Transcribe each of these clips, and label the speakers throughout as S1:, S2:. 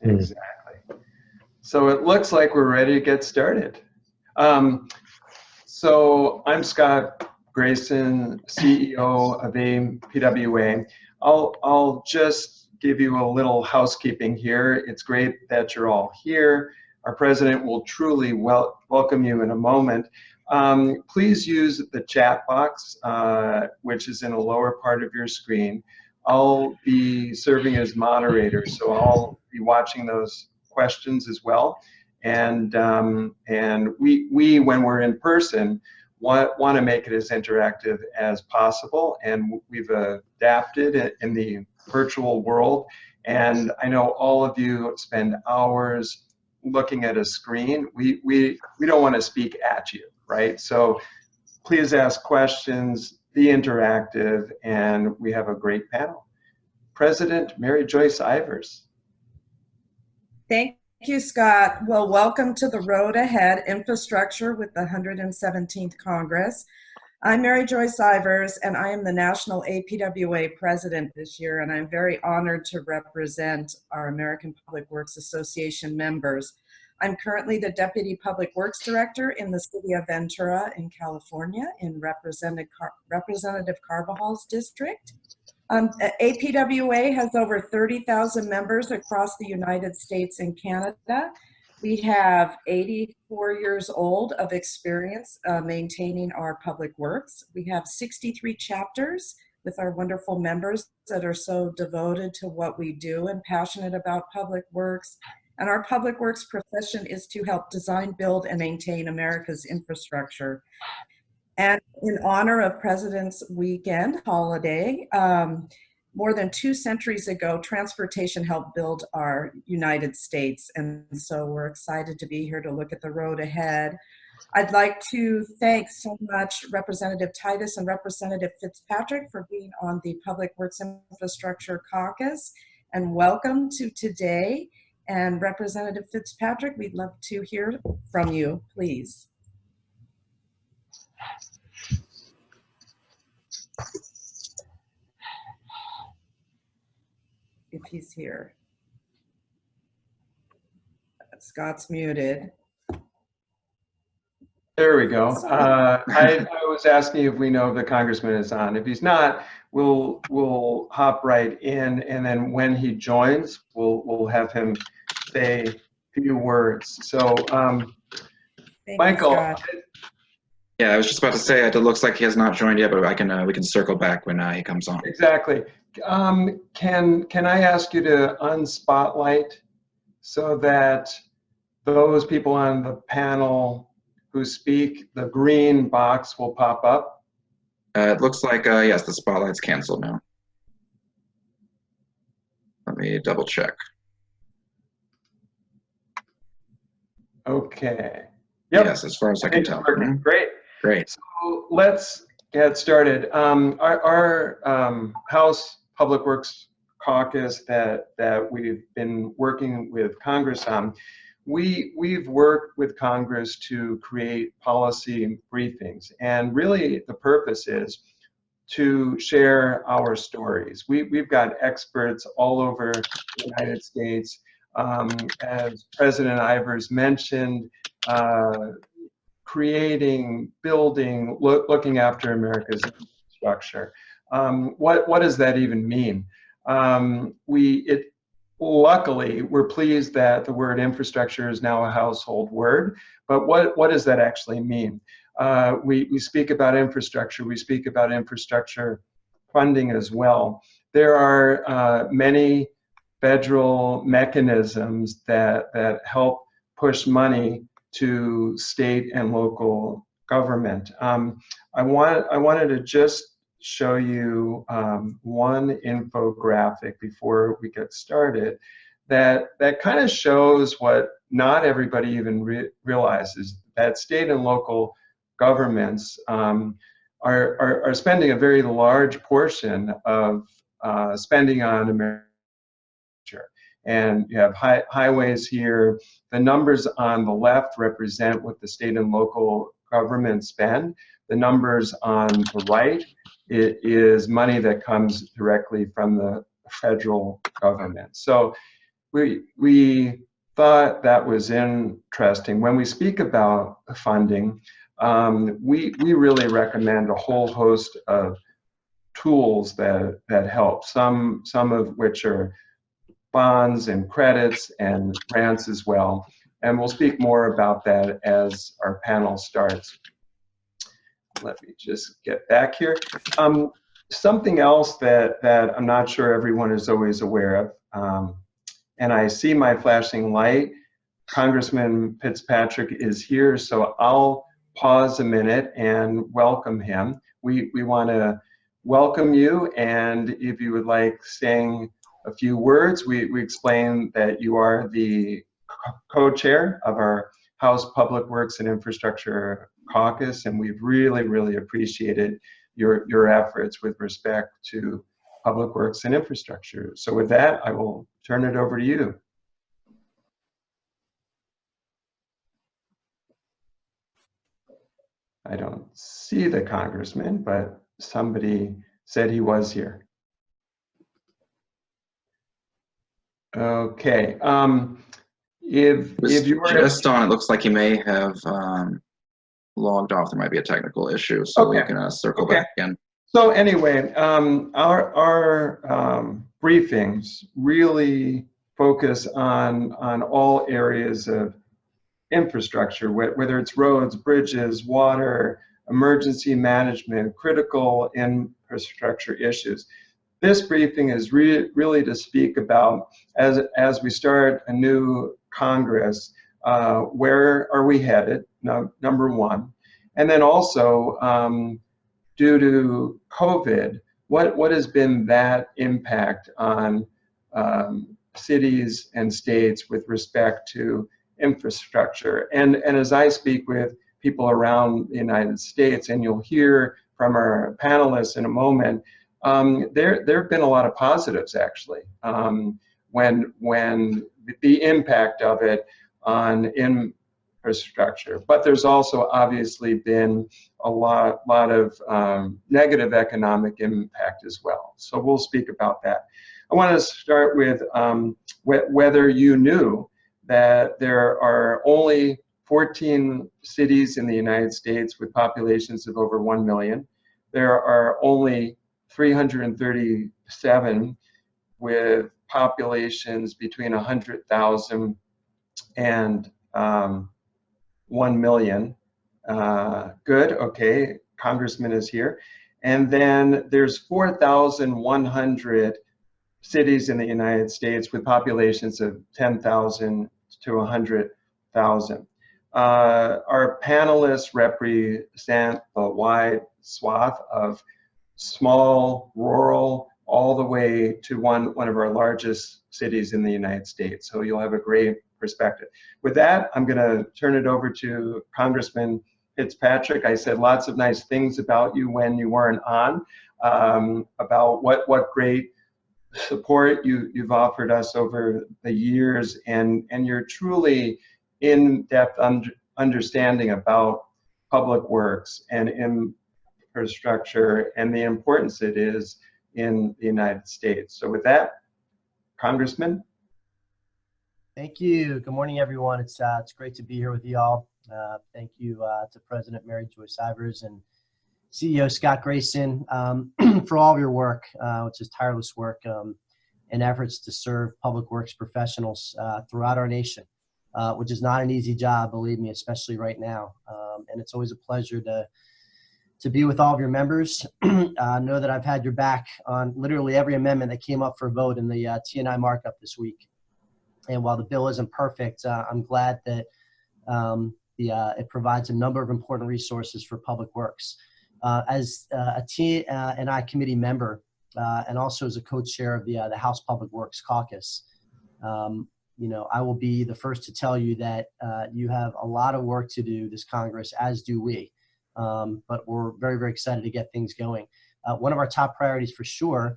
S1: Exactly. So it looks like we're ready to get started. So I'm Scott Grayson, CEO of APWA. I'll just give you a little housekeeping here. It's great that you're all here. Our president will truly welcome you in a moment. Please use the chat box, which is in the lower part of your screen. I'll be serving as moderator, so I'll be watching those questions as well. And we when we're in person, want to make it as interactive as possible, and we've adapted in the virtual world. And I know all of you spend hours looking at a screen. We don't want to speak at you, right? So please ask questions, be interactive, and we have a great panel. President Mary Joyce Ivers.
S2: Thank you, Scott. Well, welcome to the Road Ahead Infrastructure with the 117th Congress. I'm Mary Joyce Ivers, and I am the National APWA President this year, and I'm very honored to represent our American Public Works Association members. I'm currently the Deputy Public Works Director in the city of Ventura in California in Representative Carvajal's district. APWA has over 30,000 members across the United States and Canada. We have 84 years old of experience maintaining our public works. We have 63 chapters with our wonderful members that are so devoted to what we do and passionate about public works. And our public works profession is to help design, build, and maintain America's infrastructure. And in honor of President's Weekend holiday, more than 2 centuries ago, transportation helped build our United States. And so we're excited to be here to look at the road ahead. I'd like to thank so much Representative Titus and Representative Fitzpatrick for being on the Public Works Infrastructure Caucus. And welcome to today. And Representative Fitzpatrick, we'd love to hear from you, please. If he's here. Scott's muted.
S1: There we go. I was asking if we know if the congressman is on. If he's not, we'll hop right in, and then when he joins, we'll have him say a few words. So, Michael.
S3: Yeah, I was just about to say it looks like he has not joined yet, but we can circle back when he comes on.
S1: Exactly. Can I ask you to unspotlight so that those people on the panel who speak, the green box will pop up?
S3: It looks like, yes, the spotlight's canceled now. Let me double check.
S1: Okay. Yep.
S3: Yes, as far as I can tell.
S1: Mm-hmm. Great.
S3: Great.
S1: So let's get started. Our House Public Works Caucus that we've been working with Congress on, we've worked with Congress to create policy briefings, and really the purpose is to share our stories. We've got experts all over the United States. As President Ivers mentioned, creating, building, looking after America's infrastructure. What does that even mean? Luckily, we're pleased that the word infrastructure is now a household word, but what does that actually mean? We speak about infrastructure, we speak about infrastructure funding as well. There are many federal mechanisms that help push money to state and local government. I wanted to just show you one infographic before we get started that kind of shows what not everybody even realizes, that state and local governments are spending a very large portion of spending on America. And you have highways here. The numbers on the left represent what the state and local government spend. The numbers on the right, it is money that comes directly from the federal government. So we thought that was interesting. When we speak about funding, we really recommend a whole host of tools that help. Some of which are bonds and credits and grants as well. And we'll speak more about that as our panel starts. Let me just get back here. Something else that I'm not sure everyone is always aware of, and I see my flashing light. Congressman Fitzpatrick is here, so I'll pause a minute and welcome him. We want to welcome you, and if you would like saying a few words, we explain that you are the co-chair of our House Public Works and Infrastructure Caucus, and we've really appreciated your efforts with respect to public works and infrastructure. So with that, I will turn it over to you. I don't see the congressman, but somebody said he was here. Okay. If you were
S3: just on, it looks like he may have logged off. There might be a technical issue, so
S1: okay.
S3: we can circle back again.
S1: So anyway, our briefings really focus on all areas of infrastructure, whether it's roads, bridges, water, emergency management, critical infrastructure issues. This briefing is really to speak about, as we start a new Congress, where are we headed, number one, and then also due to COVID, what has been that impact on cities and states with respect to infrastructure? And as I speak with people around the United States, and you'll hear from our panelists in a moment, there have been a lot of positives actually when the impact of it on infrastructure. But there's also obviously been a lot of negative economic impact as well. So we'll speak about that. I want to start with whether you knew that there are only 14 cities in the United States with populations of over 1 million. There are only 337 with populations between 100,000 and 1 million. Good, okay, Congressman is here. And then there's 4,100 cities in the United States with populations of 10,000 to 100,000. Our panelists represent a wide swath of small, rural, all the way to one of our largest cities in the United States. So you'll have a great perspective. With that, I'm going to turn it over to Congressman Fitzpatrick. I said lots of nice things about you when you weren't on, about what great support you've offered us over the years, and your truly in-depth understanding about public works and infrastructure and the importance it is in the United States. So with that, Congressman.
S4: Thank you. Good morning, everyone. It's great to be here with you all. Thank you to President Mary Joyce Ivers and CEO Scott Grayson for all of your work, which is tireless work and efforts to serve public works professionals throughout our nation, which is not an easy job, believe me, especially right now. And it's always a pleasure to be with all of your members. Know that I've had your back on literally every amendment that came up for a vote in the T&I markup this week. And while the bill isn't perfect, I'm glad that it provides a number of important resources for public works. As a T&I committee member and also as a co-chair of the House Public Works Caucus, I will be the first to tell you that you have a lot of work to do this Congress, as do we. But we're very excited to get things going. One of our top priorities for sure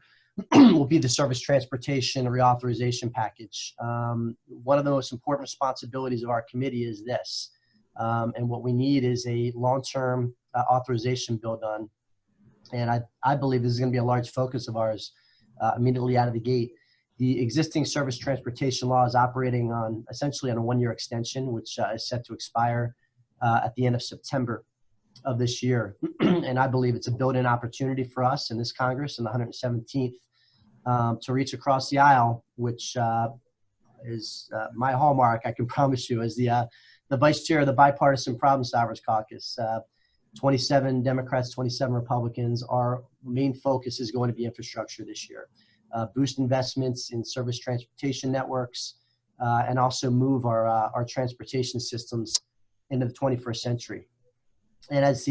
S4: will be the Surface Transportation Reauthorization Package. One of the most important responsibilities of our committee is this. And what we need is a long-term authorization bill done. And I believe this is going to be a large focus of ours immediately out of the gate. The existing surface transportation law is operating on essentially on a 1-year extension, which is set to expire at the end of September of this year. And I believe it's a built-in opportunity for us in this Congress in the 117th to reach across the aisle, which is my hallmark, I can promise you, as the vice chair of the Bipartisan Problem Solvers Caucus. 27 Democrats, 27 Republicans. Our main focus is going to be infrastructure this year. Boost investments in service transportation networks, and also move our transportation systems into the 21st century. And as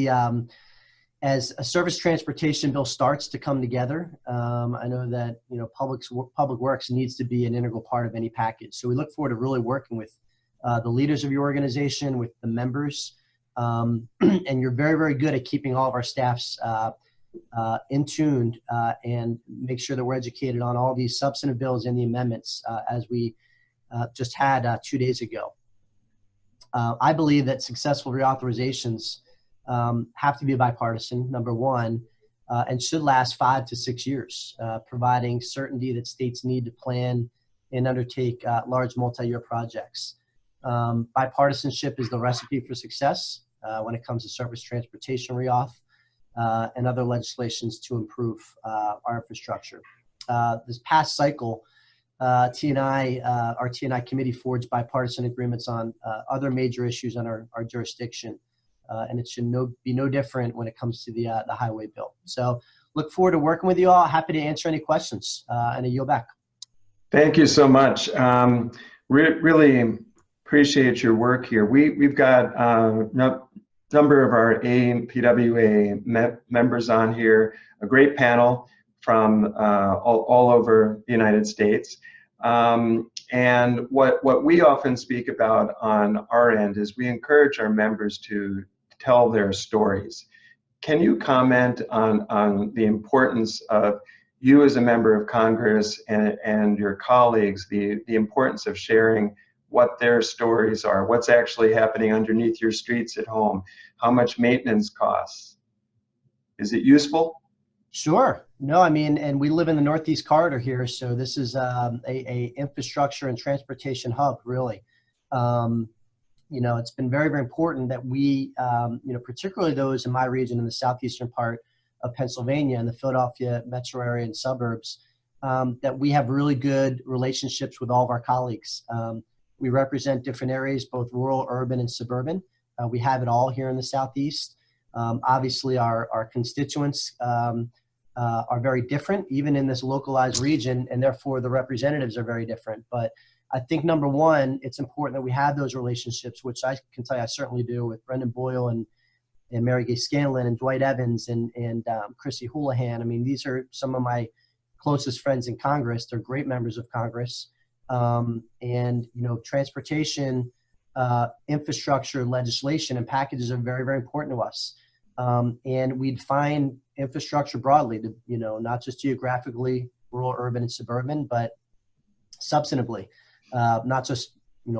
S4: a service transportation bill starts to come together, I know that public works needs to be an integral part of any package. So we look forward to really working with the leaders of your organization, with the members, and you're very, very good at keeping all of our staffs in tune and make sure that we're educated on all these substantive bills and the amendments as we just had 2 days ago. I believe that successful reauthorizations have to be bipartisan, number one, and should last 5 to 6 years, providing certainty that states need to plan and undertake large multi-year projects. Bipartisanship is the recipe for success when it comes to surface transportation reauth and other legislations to improve our infrastructure. This past cycle, our T&I committee forged bipartisan agreements on other major issues on our jurisdiction. And it should be no different when it comes to the highway bill. So look forward to working with you all. Happy to answer any questions, and I yield back.
S1: Thank you so much. Really appreciate your work here. We've got a number of our APWA members on here, a great panel from all over the United States. And what we often speak about on our end is we encourage our members to tell their stories. Can you comment on the importance of you as a member of Congress and your colleagues, the importance of sharing what their stories are, what's actually happening underneath your streets at home, how much maintenance costs? Is it useful?
S4: Sure. No, I mean, and we live in the Northeast Corridor here, so this is a infrastructure and transportation hub, really. It's been very, very important that we, particularly those in my region in the southeastern part of Pennsylvania and the Philadelphia metro area and suburbs, that we have really good relationships with all of our colleagues. We represent different areas, both rural, urban, and suburban. We have it all here in the Southeast. Obviously, our constituents are very different, even in this localized region, and therefore the representatives are very different. But I think, number one, it's important that we have those relationships, which I can tell you I certainly do with Brendan Boyle and Mary Gay Scanlon and Dwight Evans and Chrissy Houlihan. I mean, these are some of my closest friends in Congress. They're great members of Congress. Transportation, infrastructure, legislation, and packages are very, very important to us. And we define infrastructure broadly, not just geographically, rural, urban, and suburban, but substantively, not just,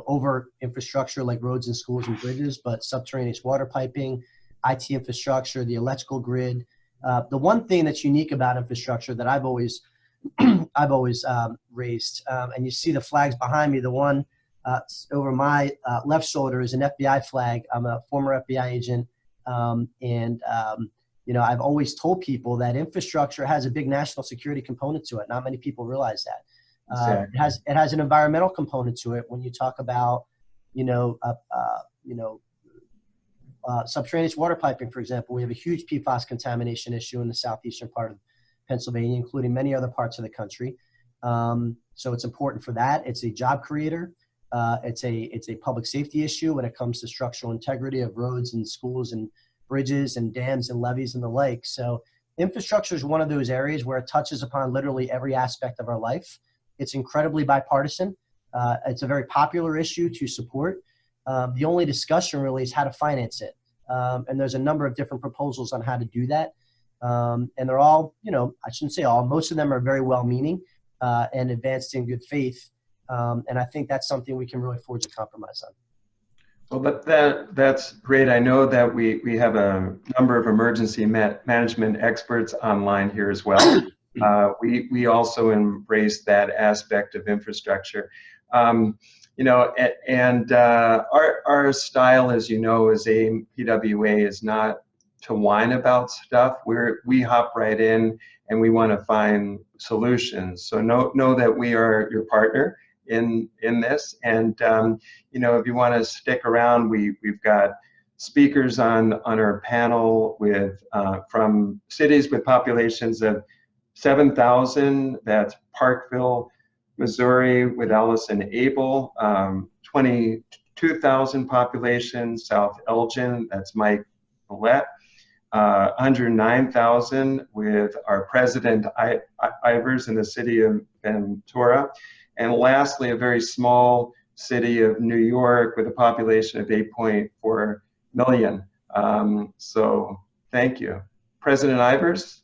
S4: over infrastructure like roads and schools and bridges, but subterraneous water piping, IT infrastructure, the electrical grid. The one thing that's unique about infrastructure that I've always raised, and you see the flags behind me, the one over my left shoulder is an FBI flag. I'm a former FBI agent. I've always told people that infrastructure has a big national security component to it. Not many people realize that. Exactly. It has an environmental component to it. When you talk about, subterraneous water piping, for example, we have a huge PFAS contamination issue in the southeastern part of Pennsylvania, including many other parts of the country. So it's important for that. It's a job creator. It's a public safety issue when it comes to structural integrity of roads and schools and bridges and dams and levees and the like. So infrastructure is one of those areas where it touches upon literally every aspect of our life. It's incredibly bipartisan. It's a very popular issue to support. The only discussion really is how to finance it. And there's a number of different proposals on how to do that. And they're all, I shouldn't say all, most of them are very well-meaning and advanced in good faith. And I think that's something we can really forge a compromise on.
S1: Well, that's great. I know that we have a number of emergency management experts online here as well. we also embrace that aspect of infrastructure. And our style, as you know, as APWA is not to whine about stuff. We hop right in and we want to find solutions. So know that we are your partner in this. And if you want to stick around, we've got speakers on our panel with from cities with populations of 7,000. That's Parkville, Missouri, with Allison Abel. 22,000 population, South Elgin. That's Mike Millett. 109,000 with our president Ivers in the city of Ventura. And lastly, a very small city of New York with a population of 8.4 million. So thank you. President Ivers?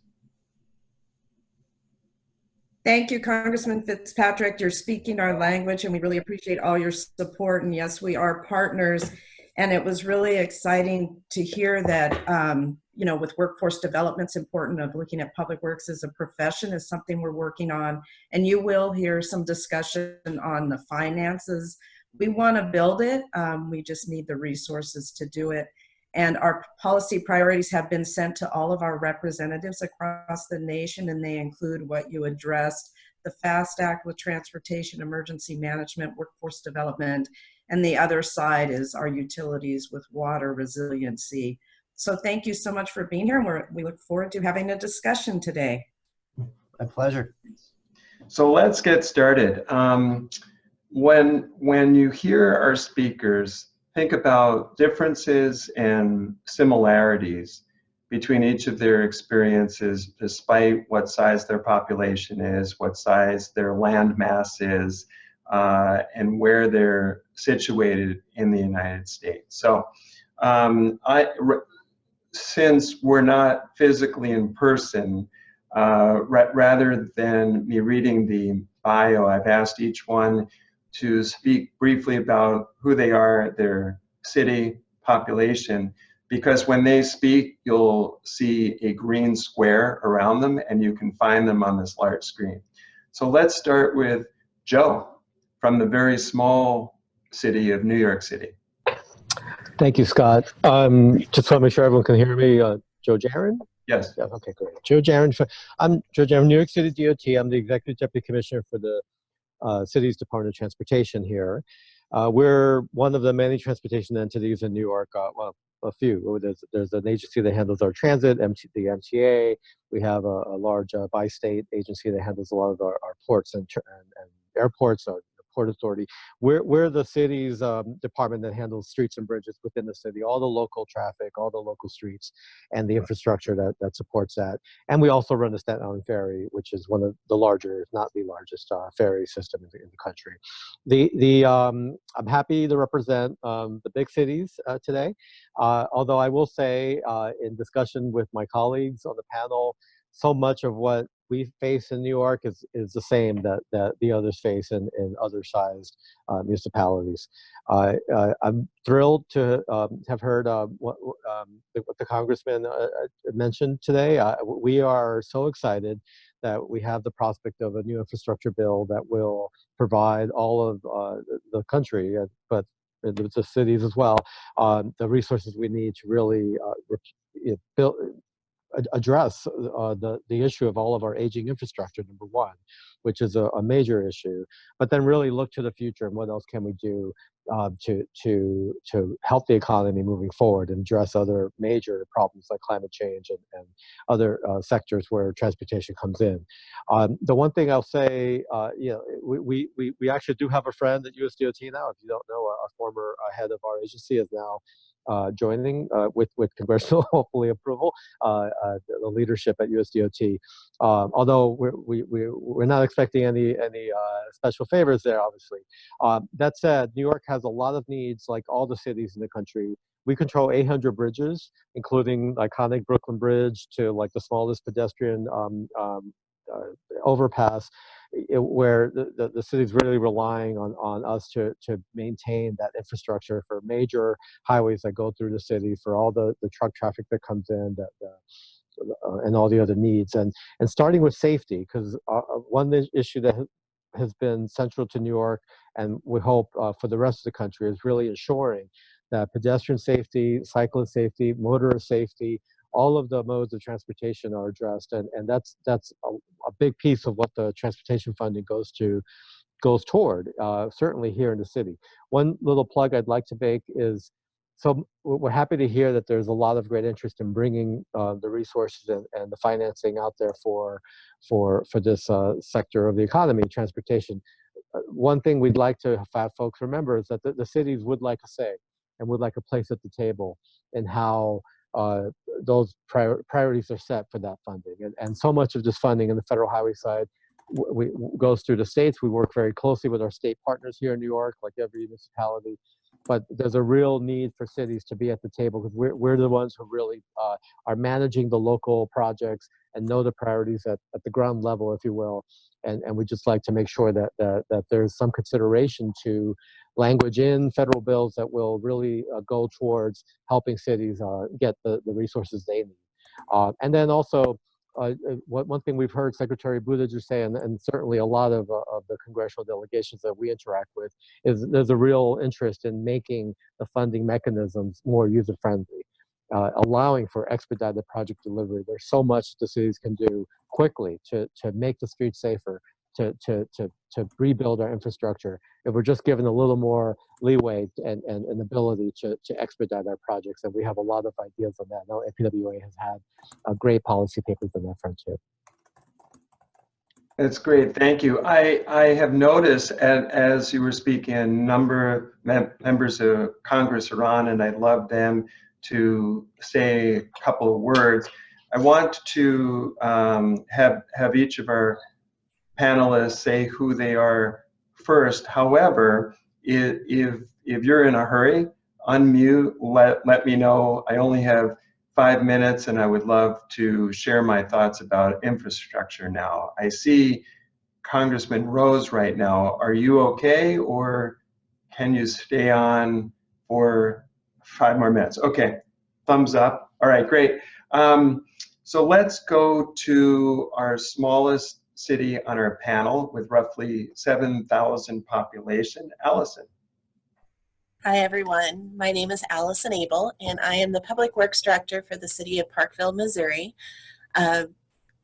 S2: Thank you, Congressman Fitzpatrick. You're speaking our language, and we really appreciate all your support. And yes, we are partners. And it was really exciting to hear that, with workforce development, it's important of looking at public works as a profession is something we're working on. And you will hear some discussion on the finances. We want to build it. We just need the resources to do it. And our policy priorities have been sent to all of our representatives across the nation, and they include what you addressed, the FAST Act with transportation, emergency management, workforce development, and the other side is our utilities with water resiliency. So thank you so much for being here, and we look forward to having a discussion today.
S4: My pleasure.
S1: So let's get started. When you hear our speakers, think about differences and similarities between each of their experiences, despite what size their population is, what size their land mass is, and where they're situated in the United States. So since we're not physically in person, rather than me reading the bio, I've asked each one to speak briefly about who they are, their city, population, because when they speak, you'll see a green square around them and you can find them on this large screen. So let's start with Joe from the very small city of New York City.
S5: Thank you, Scott. Just want to make sure everyone can hear me. Joe Jaron?
S1: Yes.
S5: Yeah, okay, great. Joe Jaron. I'm Joe Jaron, New York City DOT. I'm the Executive Deputy Commissioner for the city's Department of Transportation here. We're one of the many transportation entities in New York, well, a few. There's an agency that handles our transit, the MTA. We have a large bi-state agency that handles a lot of our ports and airports, the Port Authority. We're the city's department that handles streets and bridges within the city, all the local traffic, all the local streets, and the infrastructure that supports that. And we also run the Staten Island Ferry, which is one of the larger, if not the largest, ferry system in the country. I'm happy to represent the big cities today, although I will say in discussion with my colleagues on the panel, so much of what we face in New York is the same that the others face in other sized municipalities. I'm thrilled to have heard what the congressman mentioned today. We are so excited that we have the prospect of a new infrastructure bill that will provide all of the country, but the cities as well, the resources we need to really address the issue of all of our aging infrastructure, number one, which is a major issue, but then really look to the future and what else can we do to help the economy moving forward and address other major problems like climate change and other sectors where transportation comes in. The one thing I'll say, we actually do have a friend at USDOT now. If you don't know, our former head of our agency is now joining with congressional hopefully approval, the leadership at USDOT. Although we're not expecting any special favors there, obviously. That said, New York has a lot of needs, like all the cities in the country. We control 800 bridges, including iconic Brooklyn Bridge to like the smallest pedestrian overpass, where the city's really relying on us to maintain that infrastructure for major highways that go through the city, for all the truck traffic that comes in, and all the other needs, and starting with safety, because one issue that has been central to New York, and we hope for the rest of the country, is really ensuring that pedestrian safety, cyclist safety, motorist safety, all of the modes of transportation are addressed, and that's a big piece of what the transportation funding goes toward, certainly here in the city. One little plug I'd like to make is, so we're happy to hear that there's a lot of great interest in bringing the resources and the financing out there for this sector of the economy, transportation. One thing we'd like to have folks remember is that the cities would like a say and would like a place at the table in how those priorities are set for that funding. And so much of this funding in the federal highway side goes through the states. We work very closely with our state partners here in New York, like every municipality. But there's a real need for cities to be at the table, because we're the ones who really are managing the local projects and know the priorities at the ground level, if you will. And we just like to make sure that there's some consideration to language in federal bills that will really go towards helping cities get the resources they need. And then also, one thing we've heard Secretary Buttigieg say, and certainly a lot of the congressional delegations that we interact with, is there's a real interest in making the funding mechanisms more user-friendly, allowing for expedited project delivery. There's so much the cities can do quickly to make the streets safer, to rebuild our infrastructure, if we're just given a little more leeway and ability to expedite our projects. And we have a lot of ideas on that. I know PWA has had great policy papers on that front too.
S1: That's great, thank you. I have noticed, as you were speaking, a number of members of Congress are on, and I'd love them to say a couple of words. I want to have each of our panelists say who they are first. However, if you're in a hurry, unmute, let me know. I only have 5 minutes, and I would love to share my thoughts about infrastructure now. I see Congressman Rose right now. Are you okay, or can you stay on for 5 more minutes? Okay, thumbs up. All right, great. So let's go to our smallest city on our panel with roughly 7,000 population, Allison.
S6: Hi, everyone. My name is Allison Abel, and I am the Public Works Director for the city of Parkville, Missouri.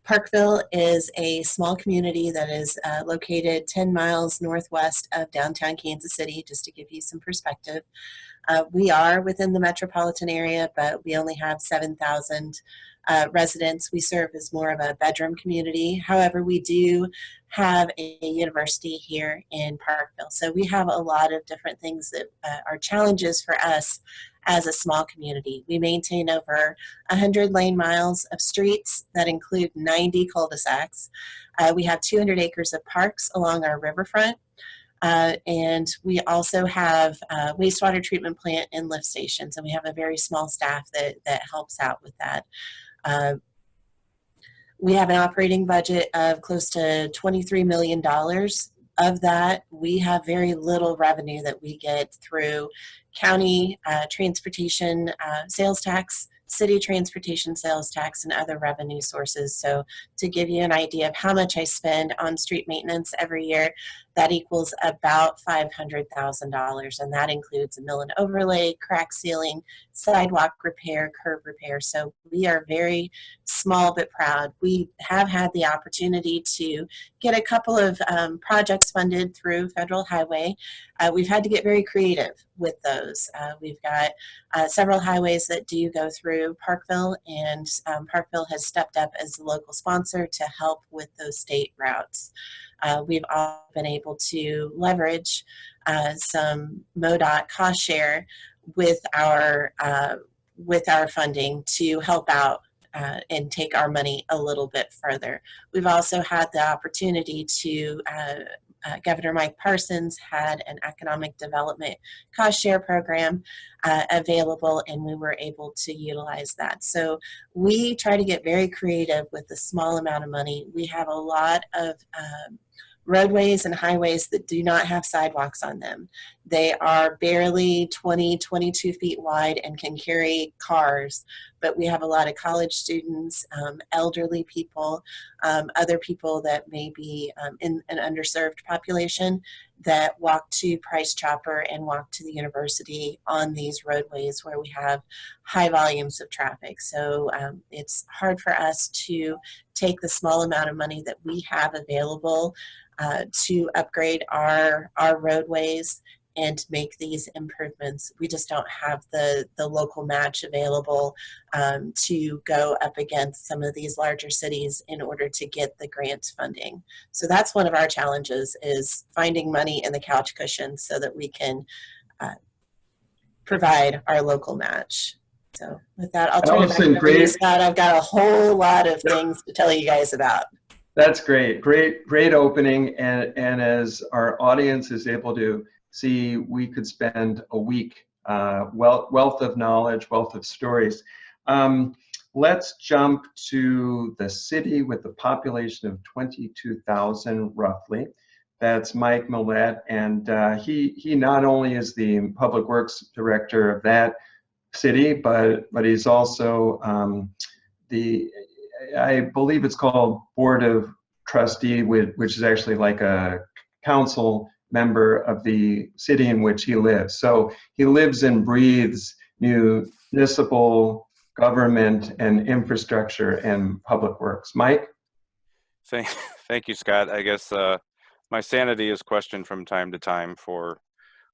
S6: Parkville is a small community that is located 10 miles northwest of downtown Kansas City, just to give you some perspective. We are within the metropolitan area, but we only have 7,000 residents. We serve as more of a bedroom community. However, we do have a university here in Parkville. So we have a lot of different things that are challenges for us as a small community. We maintain over 100 lane miles of streets that include 90 cul-de-sacs. We have 200 acres of parks along our riverfront. And we also have a wastewater treatment plant and lift stations, and we have a very small staff that helps out with that. We have an operating budget of close to $23 million. Of that, we have very little revenue that we get through county transportation sales tax, city transportation sales tax, and other revenue sources. So to give you an idea of how much I spend on street maintenance every year, that equals about $500,000, and that includes a mill and overlay, crack sealing, sidewalk repair, curb repair. So we are very small but proud. We have had the opportunity to get a couple of projects funded through Federal Highway. We've had to get very creative with those. We've got several highways that do go through Parkville, and Parkville has stepped up as the local sponsor to help with those state routes. We've all been able to leverage some MoDOT cost share with our funding to help out and take our money a little bit further. We've also had the opportunity to Governor Mike Parsons had an economic development cost share program available, and we were able to utilize that. So we try to get very creative with the small amount of money. We have a lot of roadways and highways that do not have sidewalks on them. They are barely 20, 22 feet wide and can carry cars but we have a lot of college students, elderly people, other people that may be in an underserved population that walk to Price Chopper and walk to the university on these roadways where we have high volumes of traffic. So it's hard for us to take the small amount of money that we have available to upgrade our roadways and to make these improvements. We just don't have the local match available to go up against some of these larger cities in order to get the grant funding. So that's one of our challenges, is finding money in the couch cushion so that we can provide our local match. So with that, I'll turn
S1: Allison,
S6: it back over to you, Scott. I've got a whole lot of things to tell you guys about.
S1: That's great. Great opening. And as our audience is able to see, we could spend a week, wealth of knowledge, wealth of stories. Let's jump to the city with a population of 22,000 roughly. That's Mike Millett, and he not only is the Public Works Director of that city, but he's also I believe it's called Board of Trustee, which is actually like a council member of the city in which he lives. So he lives and breathes municipal government and infrastructure and public works. Mike?
S7: Thank you, Scott. I guess my sanity is questioned from time to time for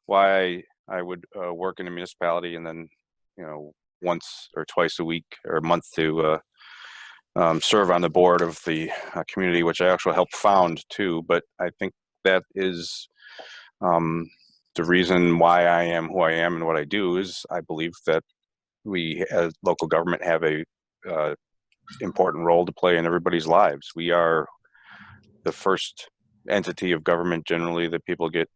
S7: why I would work in a municipality and then, once or twice a week or a month to serve on the board of the community, which I actually helped found too. But I think that is the reason why I am who I am and what I do is I believe that we as local government have a important role to play in everybody's lives. We are the first entity of government generally that people get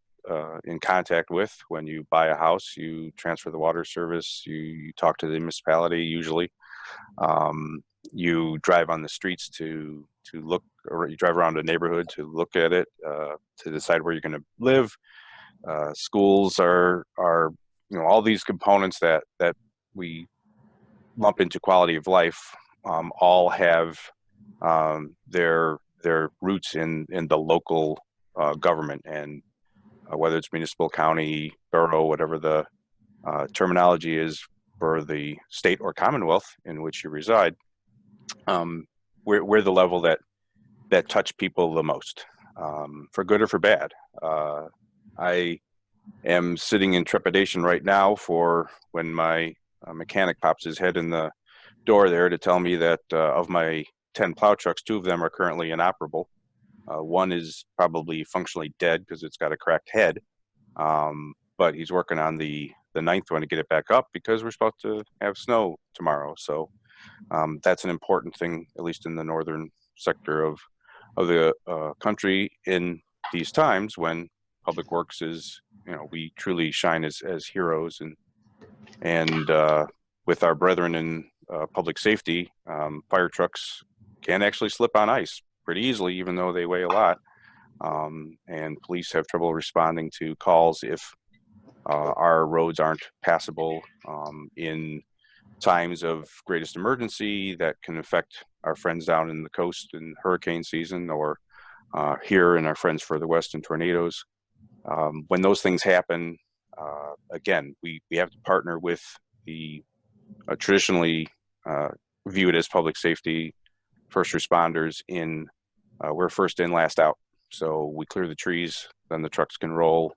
S7: in contact with. When you buy a house, you transfer the water service, you talk to the municipality usually. You drive on the streets to look, or you drive around a neighborhood to look at it, to decide where you're going to live. Schools are all these components that we lump into quality of life, all have their roots in the local government, and whether it's municipal, county, borough, whatever the terminology is for the state or commonwealth in which you reside, we're the level that touch people the most, for good or for bad. I am sitting in trepidation right now for when my mechanic pops his head in the door there to tell me that of my 10 plow trucks, 2 of them are currently inoperable. One is probably functionally dead because it's got a cracked head, but he's working on the 9th one to get it back up because we're supposed to have snow tomorrow. So that's an important thing, at least in the northern sector of the country in these times when public works is, we truly shine as heroes, and with our brethren in public safety, fire trucks can actually slip on ice pretty easily, even though they weigh a lot. And police have trouble responding to calls if our roads aren't passable in times of greatest emergency that can affect our friends down in the coast in hurricane season, or here in our friends further west in tornadoes. When those things happen, again, we have to partner with the traditionally viewed as public safety first responders in we're first in, last out. So we clear the trees, then the trucks can roll,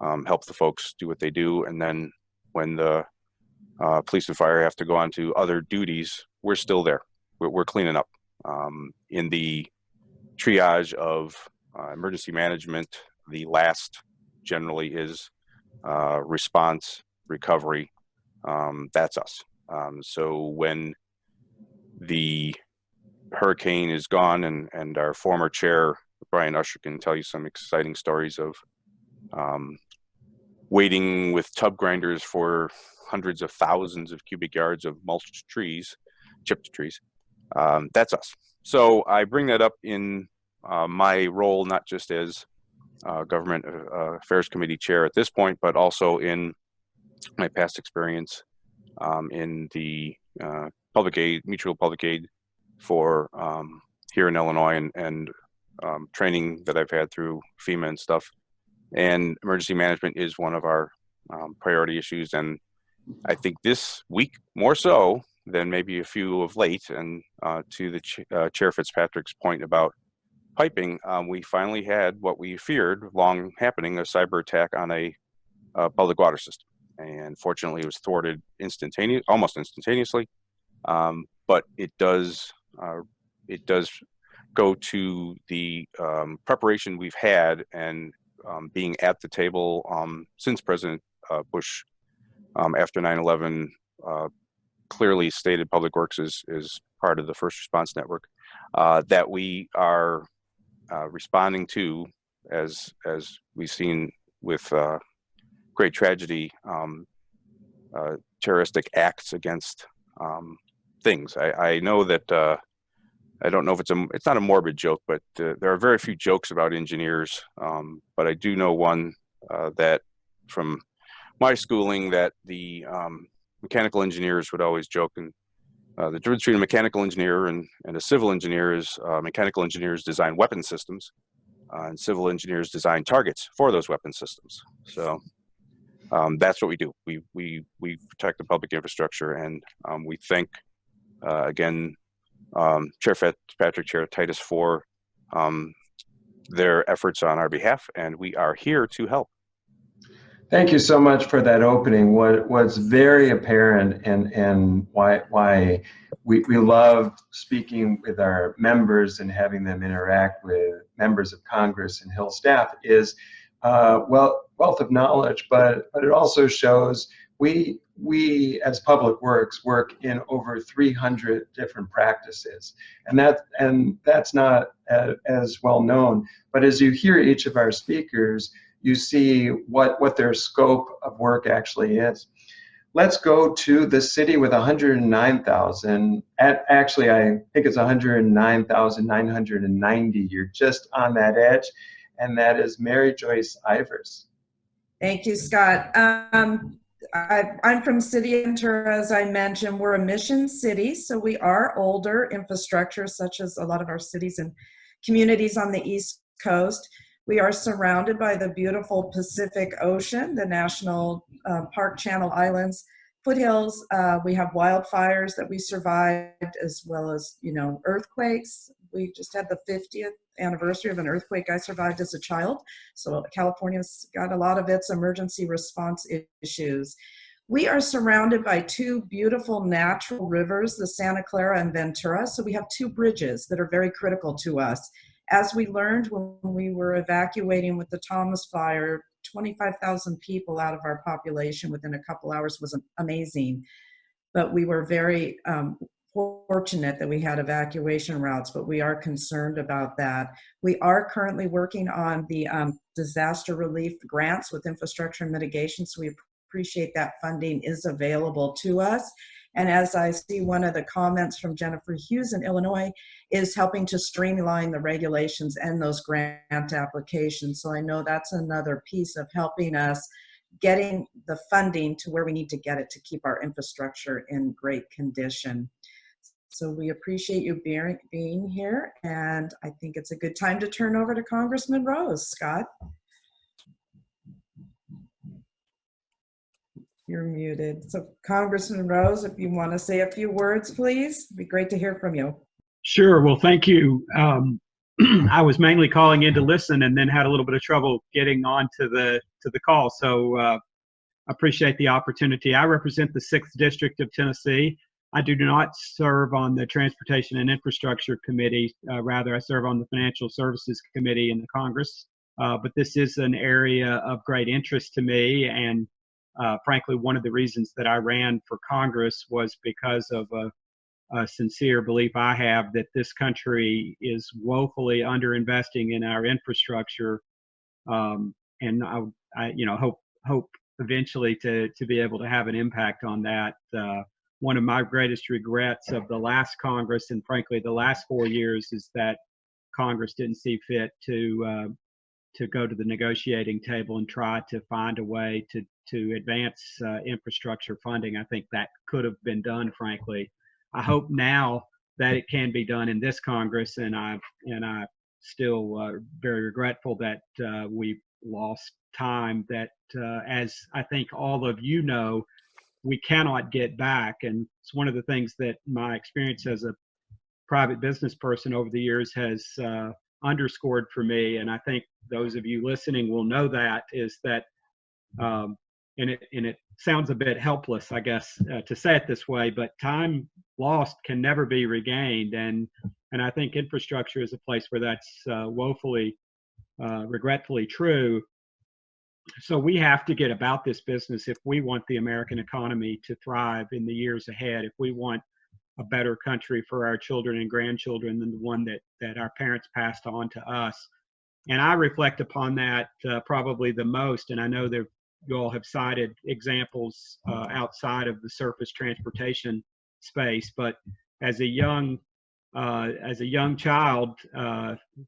S7: help the folks do what they do. And then when the police and fire have to go on to other duties, we're still there. We're cleaning up. In the triage of emergency management, the last generally is response, recovery. That's us. So when the hurricane is gone, and our former chair, Brian Usher, can tell you some exciting stories of waiting with tub grinders for hundreds of thousands of cubic yards of mulched trees, chipped trees. That's us. So I bring that up in my role, not just as Government Affairs Committee chair at this point, but also in my past experience in the public aid, mutual public aid for here in Illinois, and training that I've had through FEMA and stuff. And emergency management is one of our priority issues. And I think this week, more so than maybe a few of late, and to the Chair Fitzpatrick's point about piping, we finally had what we feared long happening, a cyber attack on a public water system. And fortunately, it was thwarted almost instantaneously. But it does go to the preparation we've had, and being at the table since President Bush, after 9/11, clearly stated Public Works is part of the first response network that we are responding to, as we've seen with great tragedy, terroristic acts against things. I know that I don't know if it's not a morbid joke, but there are very few jokes about engineers. But I do know one that from my schooling, that the mechanical engineers would always joke, and the difference between a mechanical engineer and a civil engineer is mechanical engineers design weapon systems, and civil engineers design targets for those weapon systems. So that's what we do. We protect the public infrastructure, and we thank again Chair Fitzpatrick, Chair Titus for their efforts on our behalf, and we are here to help.
S1: Thank you so much for that opening. What's very apparent, and why we love speaking with our members and having them interact with members of Congress and Hill staff, is wealth of knowledge, but it also shows we as Public Works work in over 300 different practices, and that's not as well known. But as you hear each of our speakers, you see what their scope of work actually is. Let's go to the city with 109,000. Actually, I think it's 109,990. You're just on that edge, and that is Mary Joyce Ivers.
S2: Thank you, Scott. I'm from City of Ventura, as I mentioned. We're a mission city, so we are older infrastructure, such as a lot of our cities and communities on the East Coast. We are surrounded by the beautiful Pacific Ocean, the National Park Channel Islands, foothills. We have wildfires that we survived, as well as, earthquakes. We just had the 50th anniversary of an earthquake I survived as a child. So California's got a lot of its emergency response issues. We are surrounded by two beautiful natural rivers, the Santa Clara and Ventura. So we have two bridges that are very critical to us. As we learned when we were evacuating with the Thomas Fire, 25,000 people out of our population within a couple hours was amazing. But we were very fortunate that we had evacuation routes, but we are concerned about that. We are currently working on the disaster relief grants with infrastructure and mitigation, so we appreciate that funding is available to us. And as I see, one of the comments from Jennifer Hughes in Illinois is helping to streamline the regulations and those grant applications. So I know that's another piece of helping us getting the funding to where we need to get it to keep our infrastructure in great condition. So we appreciate you being here, and I think it's a good time to turn over to Congressman Rose. Scott? You're muted. So Congressman Rose, if you want to say a few words, please, it'd be great to hear from you.
S8: Sure. Well, thank you. I was mainly calling in to listen, and then had a little bit of trouble getting on to the call. So I appreciate the opportunity. I represent the 6th District of Tennessee. I do not serve on the Transportation and Infrastructure Committee. Rather, I serve on the Financial Services Committee in the Congress. But this is an area of great interest to me, and frankly, one of the reasons that I ran for Congress was because of a sincere belief I have that this country is woefully underinvesting in our infrastructure, and I hope eventually to be able to have an impact on that. One of my greatest regrets of the last Congress, and frankly the last 4 years, is that Congress didn't see fit to go to the negotiating table and try to find a way to advance infrastructure funding. I think that could have been done, frankly. hope now that it can be done in this Congress, and I still very regretful that we lost time that, as I think all of you know, we cannot get back. And it's one of the things that my experience as a private business person over the years has underscored for me, and I think those of you listening will know that, is that, and it sounds a bit helpless, I guess, to say it this way, but time lost can never be regained, and I think infrastructure is a place where that's woefully, regretfully true. So we have to get about this business if we want the American economy to thrive in the years ahead, if we want a better country for our children and grandchildren than the one that our parents passed on to us. And I reflect upon that probably the most, and I know that you all have cited examples outside of the surface transportation space, but as a young child,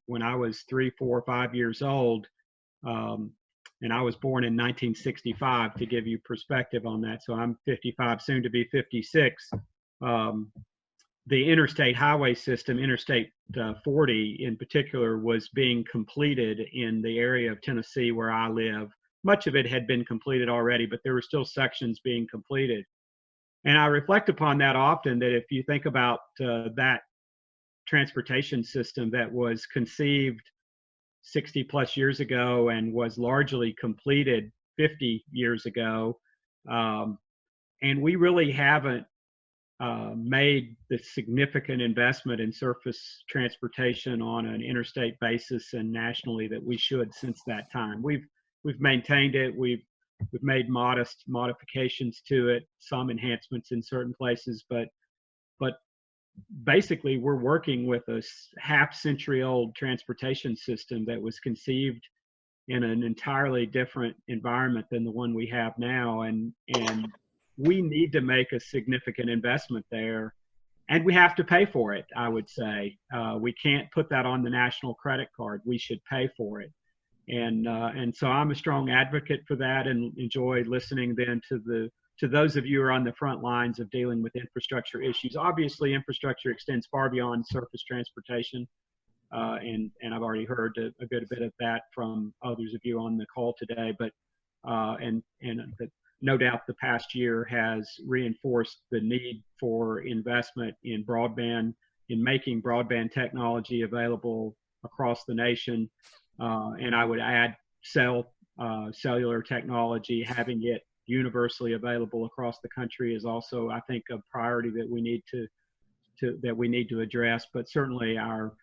S8: when I was 3, 4, 5 years old, and I was born in 1965, to give you perspective on that. So I'm 55, soon to be 56. The interstate highway system, Interstate 40 in particular, was being completed in the area of Tennessee where I live. Much of it had been completed already, but there were still sections being completed. And I reflect upon that often, that if you think about that transportation system that was conceived 60 plus years ago and was largely completed 50 years ago, and we really haven't made the significant investment in surface transportation on an interstate basis and nationally that we should since that time. We've maintained it. We've made modest modifications to it, some enhancements in certain places, but basically we're working with a half-century-old transportation system that was conceived in an entirely different environment than the one we have now, and we need to make a significant investment there, and we have to pay for it, I would say. We can't put that on the national credit card. We should pay for it. And so I'm a strong advocate for that, and enjoy listening then to those of you who are on the front lines of dealing with infrastructure issues. Obviously, infrastructure extends far beyond surface transportation, and I've already heard a good bit of that from others of you on the call today. But no doubt the past year has reinforced the need for investment in broadband, in making broadband technology available across the nation. And I would add cellular technology, having it universally available across the country is also, I think, a priority that we need to address. But certainly our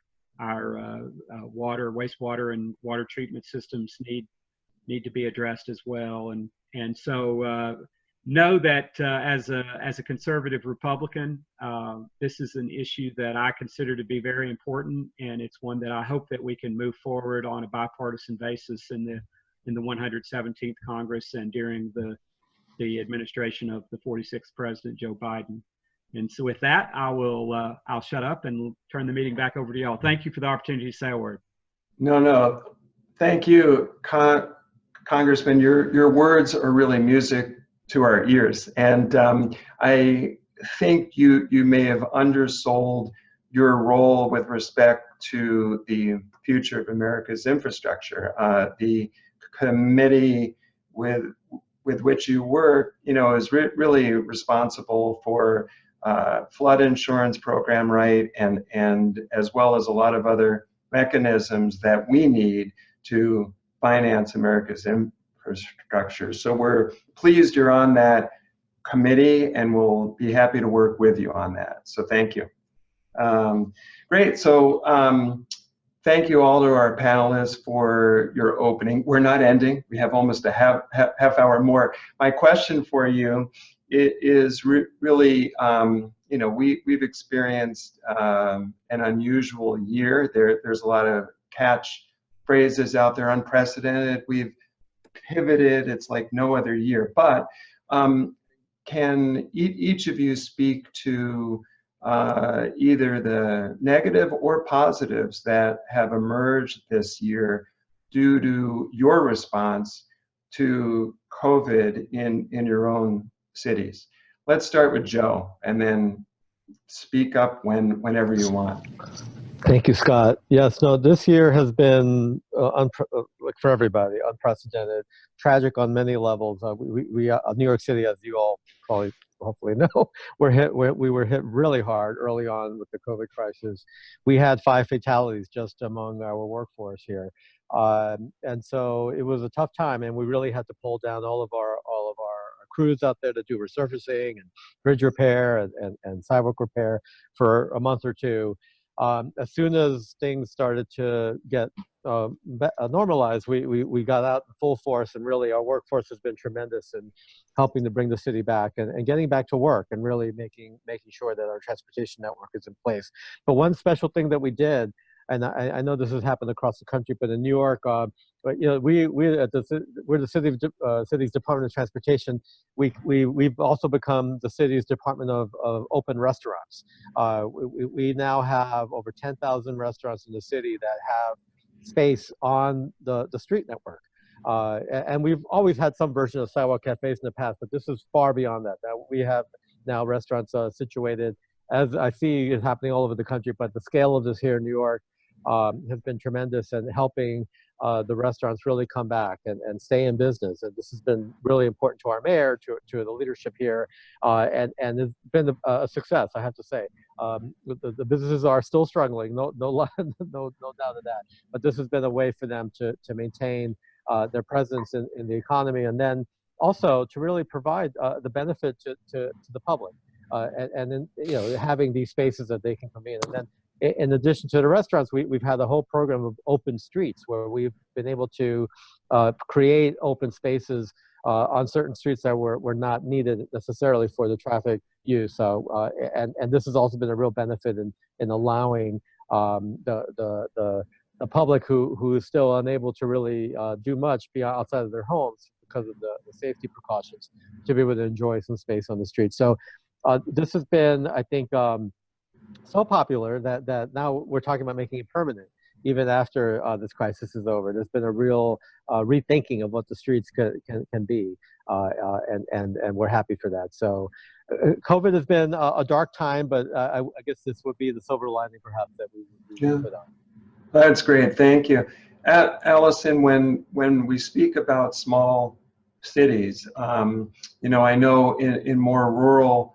S8: water, wastewater, and water treatment systems need to be addressed as well. And so know that as a conservative Republican, this is an issue that I consider to be very important, and it's one that I hope that we can move forward on a bipartisan basis in the 117th Congress and during the administration of the 46th President Joe Biden. And so with that, I'll shut up and turn the meeting back over to y'all. Thank you for the opportunity to say a word.
S1: No, thank you, Congressman. Your words are really music to our ears, and I think you may have undersold your role with respect to the future of America's infrastructure. The committee with which you work, is really responsible for flood insurance program, right, and as well as a lot of other mechanisms that we need to finance America's infrastructure. So we're pleased you're on that committee, and we'll be happy to work with you on that. So thank you. Great. So thank you all to our panelists for your opening. We're not ending. We have almost a half hour more. My question for you is really, we've experienced an unusual year. There's a lot of catch phrases out there, unprecedented. We've pivoted. It's like no other year. But can each of you speak to either the negative or positives that have emerged this year due to your response to COVID in your own cities? Let's start with Joe, and then speak up whenever you want.
S5: Thank you, Scott. Yes, no, this year has been, like for everybody, unprecedented, tragic on many levels. New York City, as you all probably hopefully know, we were hit really hard early on with the COVID crisis. We had 5 fatalities just among our workforce here. And so it was a tough time, and we really had to pull down all of our crews out there to do resurfacing and bridge repair and sidewalk repair for a month or two. As soon as things started to get normalized, we got out in full force, and really our workforce has been tremendous in helping to bring the city back and getting back to work and really making sure that our transportation network is in place. But one special thing that we did, and I know this has happened across the country, but in New York, but you know, we're the city's Department of Transportation. We've also become the city's Department of Open Restaurants. We now have over 10,000 restaurants in the city that have space on the street network. And we've always had some version of sidewalk cafes in the past, but this is far beyond that. Now we have restaurants situated, as I see it happening all over the country, but the scale of this here in New York has been tremendous, and helping the restaurants really come back and stay in business. And this has been really important to our mayor, to the leadership here, and it's been a success, I have to say. The businesses are still struggling, no doubt of that. But this has been a way for them to maintain their presence in the economy, and then also to really provide the benefit to the public, and then, you know, having these spaces that they can come in. And then in addition to the restaurants, we've had a whole program of open streets where we've been able to create open spaces on certain streets that were not needed necessarily for the traffic use. So and this has also been a real benefit in allowing the public who is still unable to really do much beyond outside of their homes because of the safety precautions, to be able to enjoy some space on the street. So this has been, I think, so popular that now we're talking about making it permanent, even after this crisis is over. There's been a real rethinking of what the streets can be, and we're happy for that. So COVID has been a dark time, but I guess this would be the silver lining, perhaps, that we put on.
S1: That's great. Thank you. Allison, when we speak about small cities, you know, I know in more rural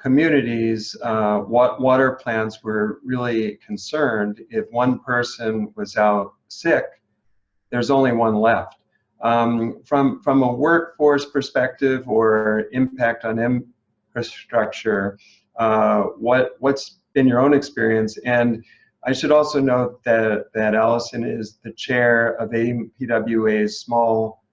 S1: communities, water plants were really concerned if one person was out sick, there's only one left. From a workforce perspective or impact on infrastructure, what's been your own experience? And I should also note that Allison is the chair of APWA's Small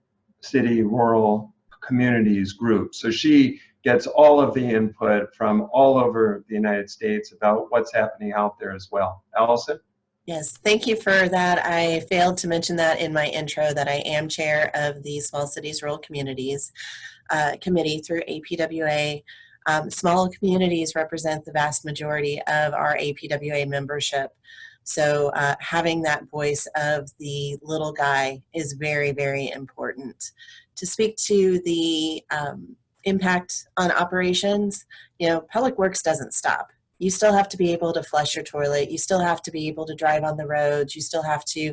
S1: City Rural Communities group. So she gets all of the input from all over the United States about what's happening out there as well. Allison?
S6: Yes, thank you for that. I failed to mention that in my intro, that I am chair of the Small Cities Rural Communities Committee through APWA. Small communities represent the vast majority of our APWA membership. So having that voice of the little guy is very, very important. To speak to the impact on operations, you know, public works doesn't stop. You still have to be able to flush your toilet. You still have to be able to drive on the roads. You still have to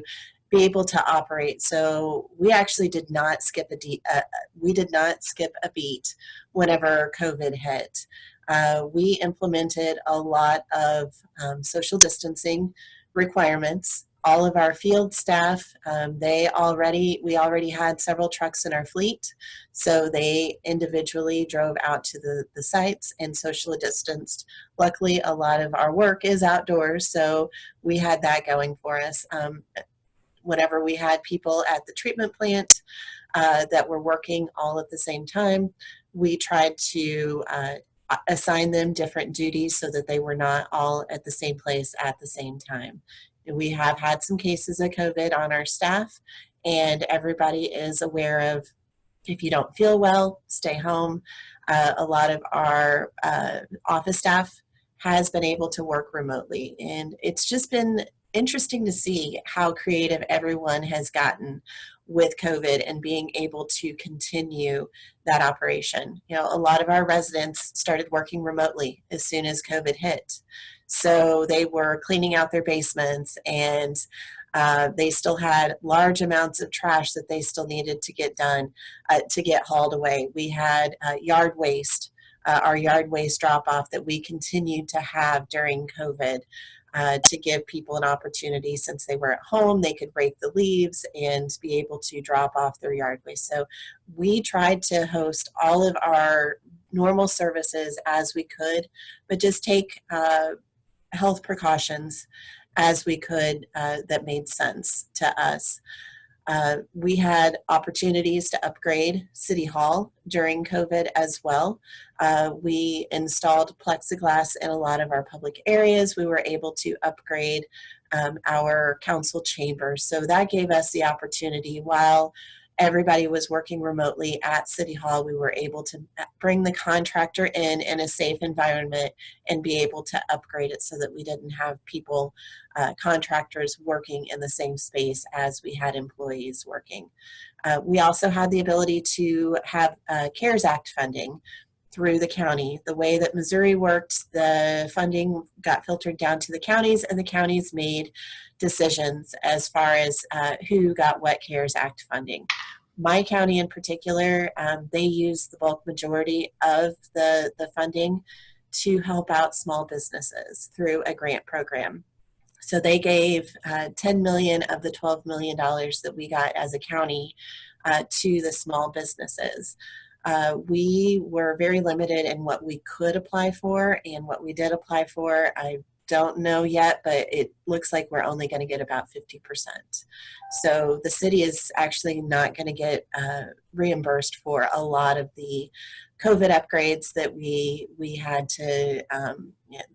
S6: be able to operate. So we actually did not skip a beat whenever COVID hit. We implemented a lot of social distancing requirements. All of our field staff, we already had several trucks in our fleet, so they individually drove out to the sites and socially distanced. Luckily, a lot of our work is outdoors, so we had that going for us. Whenever we had people at the treatment plant that were working all at the same time, we tried to assign them different duties so that they were not all at the same place at the same time. We have had some cases of COVID on our staff, and everybody is aware of, if you don't feel well, stay home. A lot of our office staff has been able to work remotely, and it's just been interesting to see how creative everyone has gotten with COVID and being able to continue that operation. You know, a lot of our residents started working remotely as soon as COVID hit. So they were cleaning out their basements, and they still had large amounts of trash that they still needed to get done, to get hauled away. We had yard waste, our yard waste drop off that we continued to have during COVID. To give people an opportunity, since they were at home, they could rake the leaves and be able to drop off their yard waste. So we tried to host all of our normal services as we could, but just take health precautions as we could that made sense to us. We had opportunities to upgrade City Hall during COVID as well. We installed plexiglass in a lot of our public areas. We were able to upgrade our council chambers. So that gave us the opportunity, while everybody was working remotely at City Hall, we were able to bring the contractor in a safe environment and be able to upgrade it so that we didn't have people, contractors working in the same space as we had employees working. We also had the ability to have CARES Act funding through the county. The way that Missouri worked, the funding got filtered down to the counties, and the counties made decisions as far as who got what CARES Act funding. My county in particular, they used the bulk majority of the funding to help out small businesses through a grant program. So they gave $10 million of the $12 million that we got as a county to the small businesses. We were very limited in what we could apply for, and what we did apply for, I don't know yet, but it looks like we're only going to get about 50%. So the city is actually not going to get reimbursed for a lot of the COVID upgrades that we had to,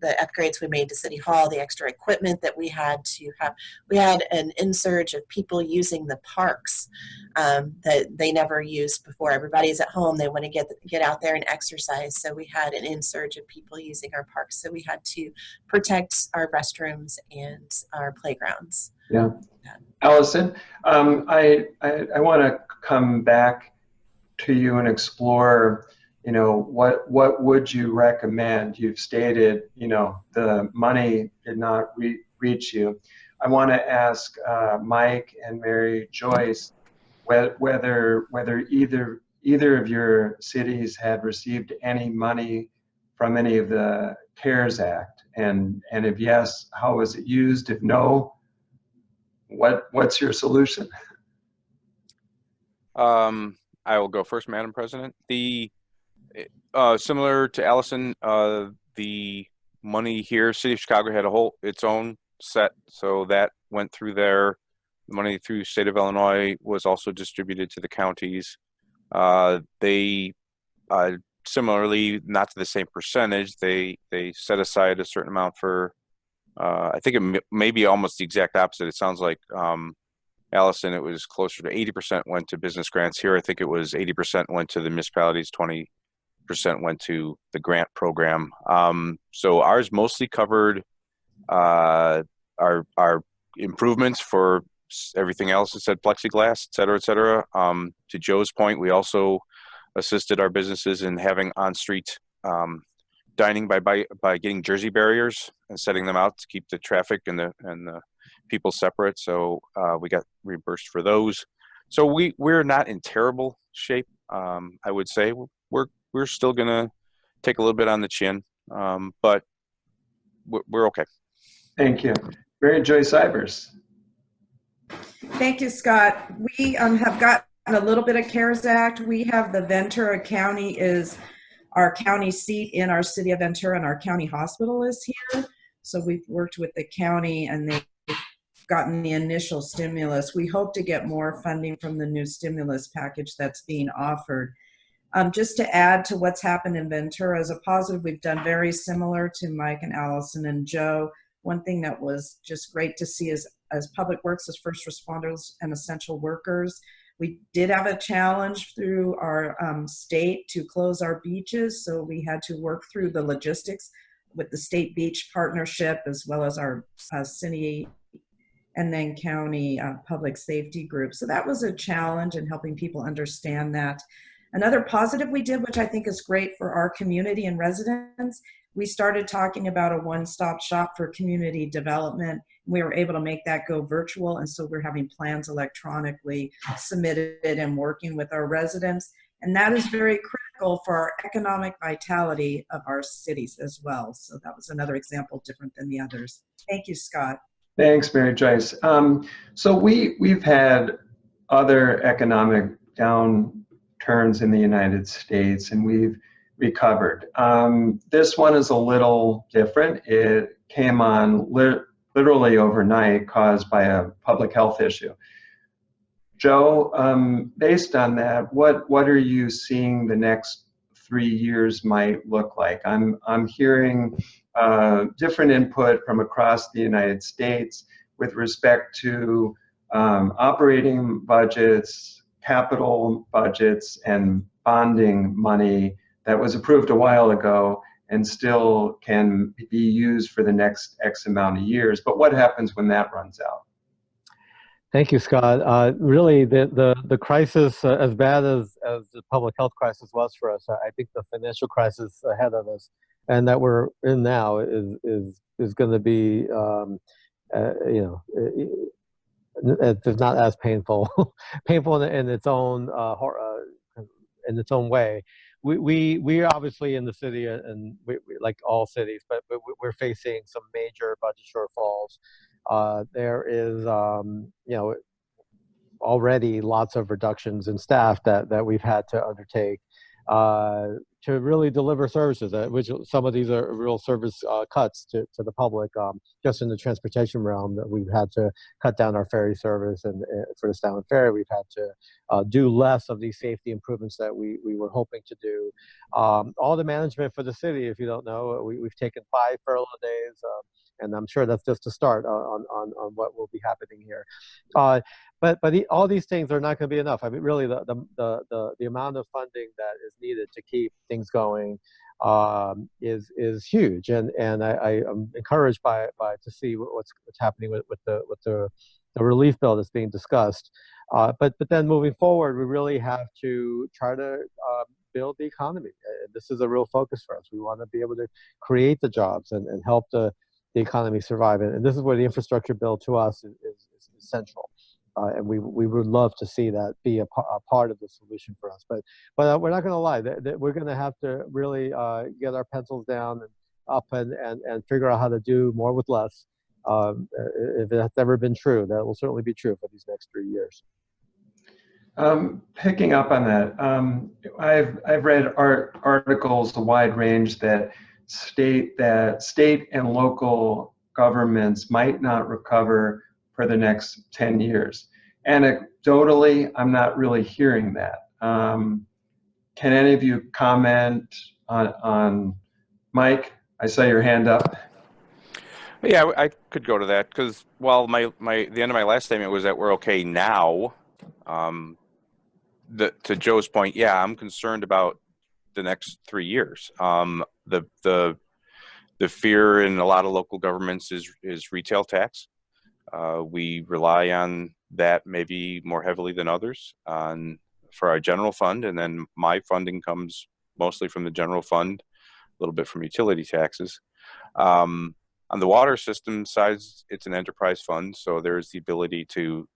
S6: the upgrades we made to City Hall, the extra equipment that we had to have. We had an insurge of people using the parks that they never used before. Everybody's at home. They want to get out there and exercise. So we had an insurge of people using our parks. So we had to protect our restrooms and our playgrounds.
S1: Yeah. Allison, I want to come back to you and explore, you know, what would you recommend? You've stated, you know, the money did not reach you. I want to ask Mike and Mary Joyce whether either of your cities had received any money from any of the CARES Act, and if yes, how was it used? If no, what's your solution?
S7: I will go first, Madam President. Similar to Allison, the money here, City of Chicago had its own set, so that went through there. The money through State of Illinois was also distributed to the counties. They similarly, not to the same percentage, they set aside a certain amount for, I think it may be almost the exact opposite. It sounds like, Allison, it was closer to 80% went to business grants. Here, I think it was 80% went to the municipalities, 20% went to the grant program. So ours mostly covered our improvements for everything else. It said plexiglass, et cetera, et cetera. To Joe's point, we also assisted our businesses in having on-street dining by getting jersey barriers and setting them out to keep the traffic and the people separate. So we got reimbursed for those. So we're not in terrible shape. I would say we're still gonna take a little bit on the chin, but we're okay.
S1: Thank you. Mary Joyce Ivers.
S2: Thank you, Scott. We have gotten a little bit of CARES Act. We have the Ventura County is our county seat in our city of Ventura, and our county hospital is here. So we've worked with the county, and they've gotten the initial stimulus. We hope to get more funding from the new stimulus package that's being offered. Just to add to what's happened in Ventura as a positive, we've done very similar to Mike and Allison and Joe. One thing that was just great to see is, as public works, as first responders and essential workers, we did have a challenge through our state to close our beaches. So we had to work through the logistics with the state beach partnership, as well as our city and then county public safety groups. So that was a challenge in helping people understand that. Another positive we did, which I think is great for our community and residents, we started talking about a one-stop shop for community development. We were able to make that go virtual, and so we're having plans electronically submitted and working with our residents. And that is very critical for our economic vitality of our cities as well. So that was another example different than the others. Thank you, Scott.
S1: Thanks, Mary Joyce. So we've had other economic downturns in the United States, and we've recovered. This one is a little different. It came on literally overnight, caused by a public health issue. Joe, based on that, what are you seeing the next 3 years might look like? I'm hearing different input from across the United States with respect to operating budgets, capital budgets, and bonding money that was approved a while ago and still can be used for the next X amount of years. But what happens when that runs out?
S5: Thank you, Scott. Really, the crisis, as bad as the public health crisis was for us, I think the financial crisis ahead of us, and that we're in now, is going to be, it's not as painful, painful in its own way. We are obviously in the city, and we like all cities, but we're facing some major budget shortfalls. There is, already lots of reductions in staff that we've had to undertake to really deliver services, which some of these are real service cuts to the public. Just in the transportation realm, that we've had to cut down our ferry service, and for the Sound Ferry, we've had to do less of these safety improvements that we were hoping to do. All the management for the city, if you don't know, we've taken 5 furlough days. And I'm sure that's just a start on what will be happening here. But all these things are not going to be enough. I mean, really, the amount of funding that is needed to keep things going is huge, and I am encouraged by to see what's happening with the relief bill that's being discussed. But then moving forward, we really have to try to build the economy. This is a real focus for us. We want to be able to create the jobs and help the economy survive, and this is where the infrastructure bill to us is central, and we would love to see that be a part of the solution for us. But we're not going to lie, that we're going to have to really get our pencils down and up and figure out how to do more with less. If that's ever been true, that will certainly be true for these next 3 years.
S1: Picking up on that, I've read articles, a wide range, that state and local governments might not recover for the next 10 years. Anecdotally, I'm not really hearing that. Can any of you comment on Mike? I saw your hand up.
S7: Yeah, I could go to that, because while the end of my last statement was that we're okay now, to Joe's point, yeah, I'm concerned about the next 3 years. The fear in a lot of local governments is retail tax. We rely on that maybe more heavily than others for our general fund, and then my funding comes mostly from the general fund, a little bit from utility taxes. On the water system side, it's an enterprise fund, so there's the ability to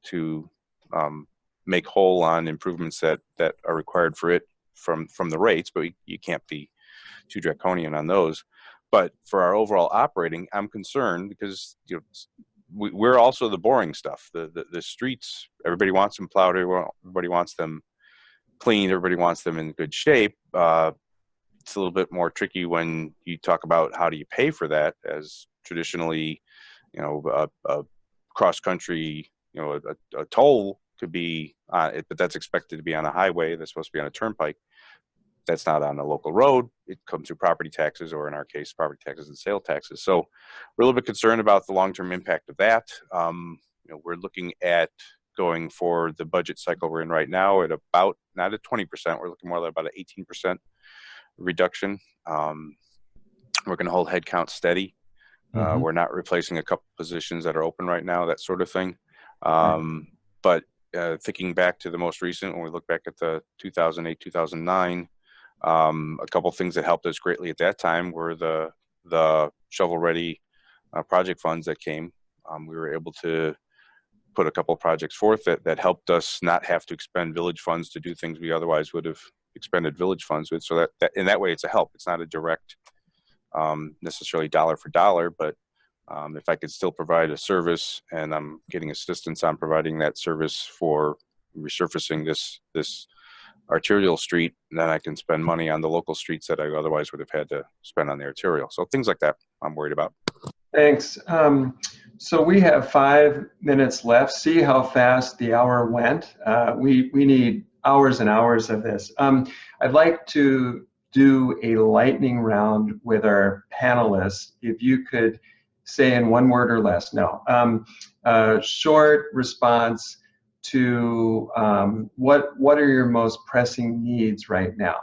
S7: make whole on improvements that are required for it from the rates, but you can't be too draconian on those. But for our overall operating, I'm concerned because we're also the boring stuff. The streets, everybody wants them plowed, everybody wants them cleaned, everybody wants them in good shape. It's a little bit more tricky when you talk about how do you pay for that, as traditionally, a cross country, a toll could be, but that's expected to be on a highway that's supposed to be on a turnpike. That's not on a local road. It comes through property taxes, or in our case, property taxes and sale taxes. So we're a little bit concerned about the long-term impact of that. We're looking at going for the budget cycle we're in right now at about, not at 20%, we're looking more like about an 18% reduction. We're going to hold headcount steady. We're not replacing a couple positions that are open right now, that sort of thing. But thinking back to the most recent, when we look back at the 2008, 2009, a couple things that helped us greatly at that time were the shovel-ready project funds that came. We were able to put a couple of projects forth that helped us not have to expend village funds to do things we otherwise would have expended village funds with. So that in that way, it's a help. It's not a direct necessarily dollar for dollar, but if I could still provide a service and I'm getting assistance on providing that service for resurfacing this arterial street, then I can spend money on the local streets that I otherwise would have had to spend on the arterial. So things like that I'm worried about.
S1: Thanks. So we have 5 minutes left. See how fast the hour went. We need hours and hours of this. I'd like to do a lightning round with our panelists. If you could say in 1 word or less, no. Short response to what are your most pressing needs right now?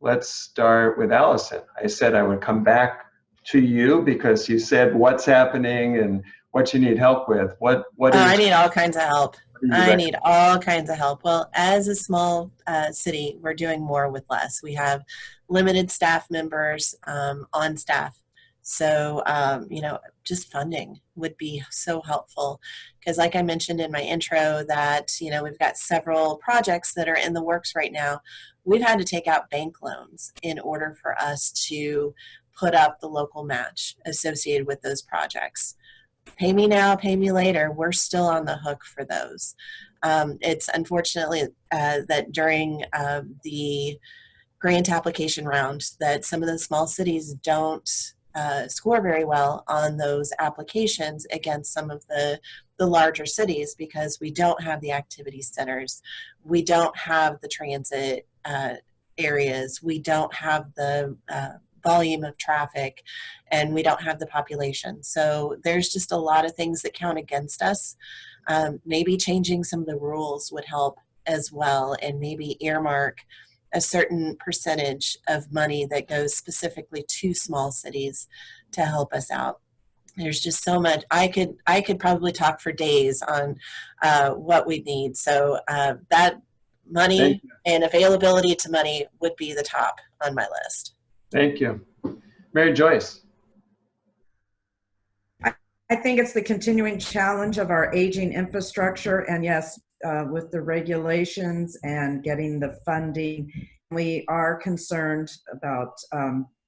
S1: Let's start with Allison. I said I would come back to you because you said what's happening and what you need help with. What
S6: I need all kinds of help. I need all kinds of help. Well, as a small city, we're doing more with less. We have limited staff members on staff. So, just funding would be so helpful. Because like I mentioned in my intro that, we've got several projects that are in the works right now. We've had to take out bank loans in order for us to put up the local match associated with those projects. Pay me now, pay me later. We're still on the hook for those. It's unfortunately that during the grant application round that some of the small cities don't score very well on those applications against some of the larger cities because we don't have the activity centers. We don't have the transit areas. We don't have the volume of traffic, and we don't have the population. So there's just a lot of things that count against us. Maybe changing some of the rules would help as well, and maybe earmark a certain percentage of money that goes specifically to small cities to help us out. There's just so much. I could probably talk for days on what we need. So that money and availability to money would be the top on my list.
S1: Thank you. Mary Joyce.
S2: I think it's the continuing challenge of our aging infrastructure, and yes, with the regulations and getting the funding, we are concerned about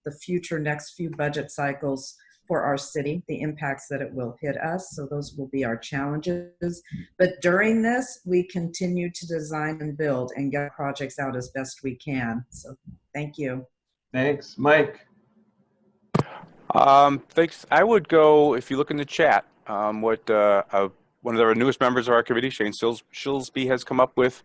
S2: the future next few budget cycles for our city, the impacts that it will hit us. So those will be our challenges. But during this, we continue to design and build and get projects out as best we can. So thank you.
S1: Thanks. Mike.
S7: Thanks. I would go, if you look in the chat, what one of our newest members of our committee, Shane Shilsby, has come up with.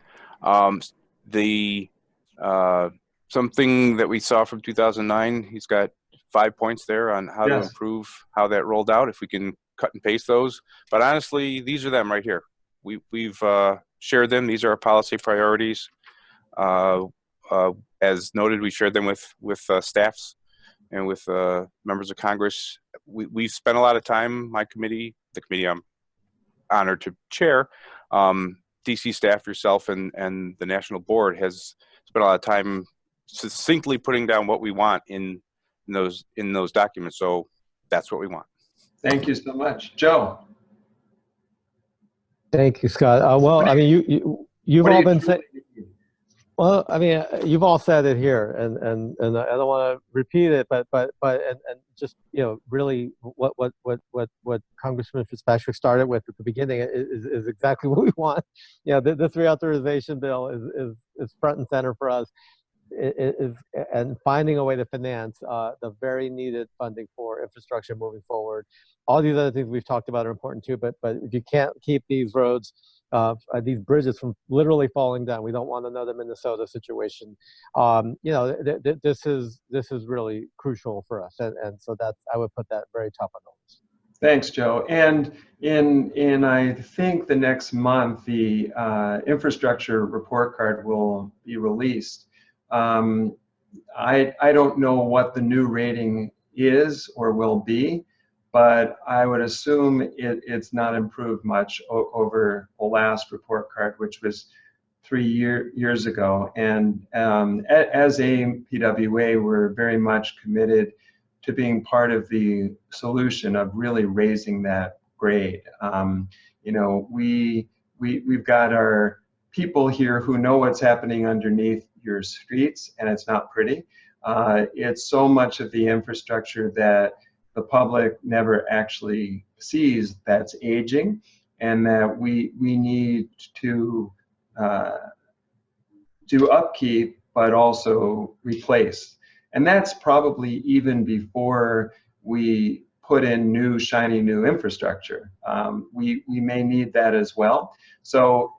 S7: Something that we saw from 2009, he's got 5 points there on how to improve how that rolled out, if we can cut and paste those. But honestly, these are them right here. We've shared them. These are our policy priorities. As noted, we shared them with staffs and with members of Congress. We've spent a lot of time, my committee, the committee I'm honored to chair, DC staff, yourself, and the National Board has spent a lot of time succinctly putting down what we want in those documents. So that's what we want.
S1: Thank you so much. Joe.
S5: Thank you, Scott. Well, I mean, you've all been saying. Well, I mean, you've all said it here, and I don't want to repeat it, but just really what Congressman Fitzpatrick started with at the beginning is exactly what we want. This reauthorization bill is front and center for us. And finding a way to finance the very needed funding for infrastructure moving forward. All these other things we've talked about are important too, but if you can't keep these roads, these bridges from literally falling down, we don't want another Minnesota situation. This is really crucial for us, and so I would put that very top on the list.
S1: Thanks, Joe. And in I think the next month, the infrastructure report card will be released. I don't know what the new rating is or will be, but I would assume it's not improved much over the last report card, which was 3 years ago. And as a PWA, we're very much committed to being part of the solution of really raising that grade. You know, we've got our people here who know what's happening underneath your streets, and it's not pretty. It's so much of the infrastructure that the public never actually sees that's aging, and that we need to do upkeep, but also replace. And that's probably even before we put in new, shiny new infrastructure. We may need that as well. So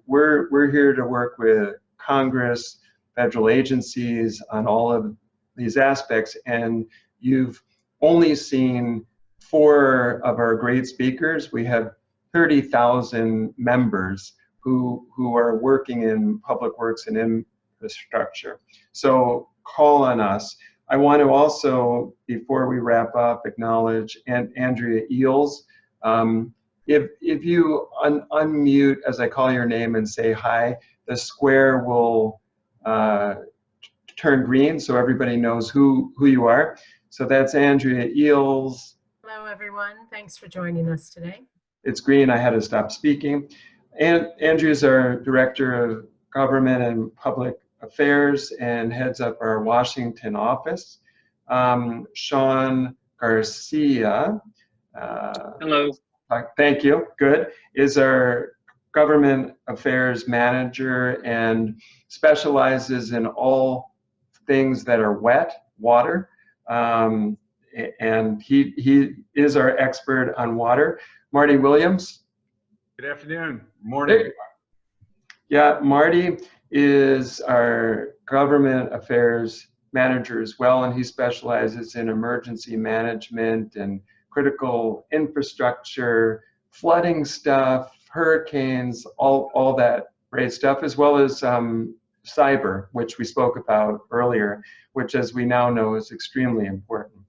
S1: we're here to work with Congress, federal agencies on all of these aspects. And you've only seen 4 of our great speakers. We have 30,000 members who are working in public works and infrastructure. So call on us. I want to also, before we wrap up, acknowledge Andrea Eels. If you unmute as I call your name and say hi, the square will turn green so everybody knows who you are. So that's Andrea Eels.
S9: Hello, everyone. Thanks for joining us today.
S1: It's green. I had to stop speaking. And Andrea's our Director of Government and Public Affairs and heads up our Washington office. Sean Garcia.
S10: Hello.
S1: Thank you. Good. Is our Government Affairs Manager and specializes in all things that are wet, water. And he is our expert on water. Marty Williams.
S10: Good afternoon. Morning.
S1: Yeah, Marty is our Government Affairs Manager as well, and he specializes in emergency management and critical infrastructure, flooding stuff, hurricanes, all that great stuff, as well as cyber, which we spoke about earlier, which, as we now know, is extremely important.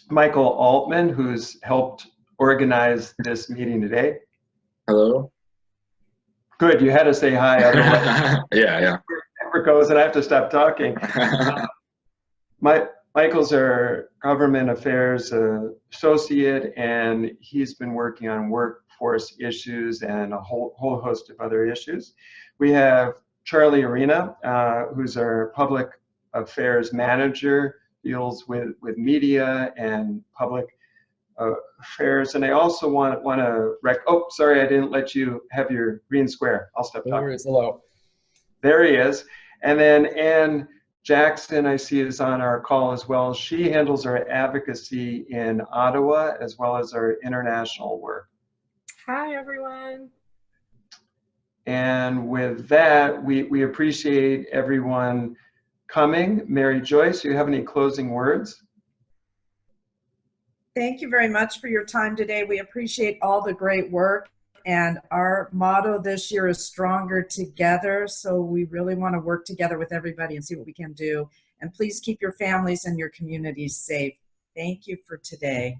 S1: Michael Altman, who's helped organize this meeting today.
S10: Hello.
S1: Good, you had to say hi, otherwise
S10: Yeah.
S1: it goes and I have to stop talking. Michael's our Government Affairs Associate, and he's been working on workforce issues and a whole host of other issues. We have Charlie Arena, who's our Public Affairs Manager, deals with media and public affairs. And I also want to oh, sorry, I didn't let you have your green square. I'll stop talking.
S10: No worries. Hello.
S1: There he is. And then Ann Jackson, I see, is on our call as well. She handles our advocacy in Ottawa as well as our international work.
S9: Hi, everyone.
S1: And with that, we appreciate everyone coming. Mary Joyce, do you have any closing words?
S2: Thank you very much for your time today. We appreciate all the great work. And our motto this year is Stronger Together. So we really want to work together with everybody and see what we can do. And please keep your families and your communities safe. Thank you for today.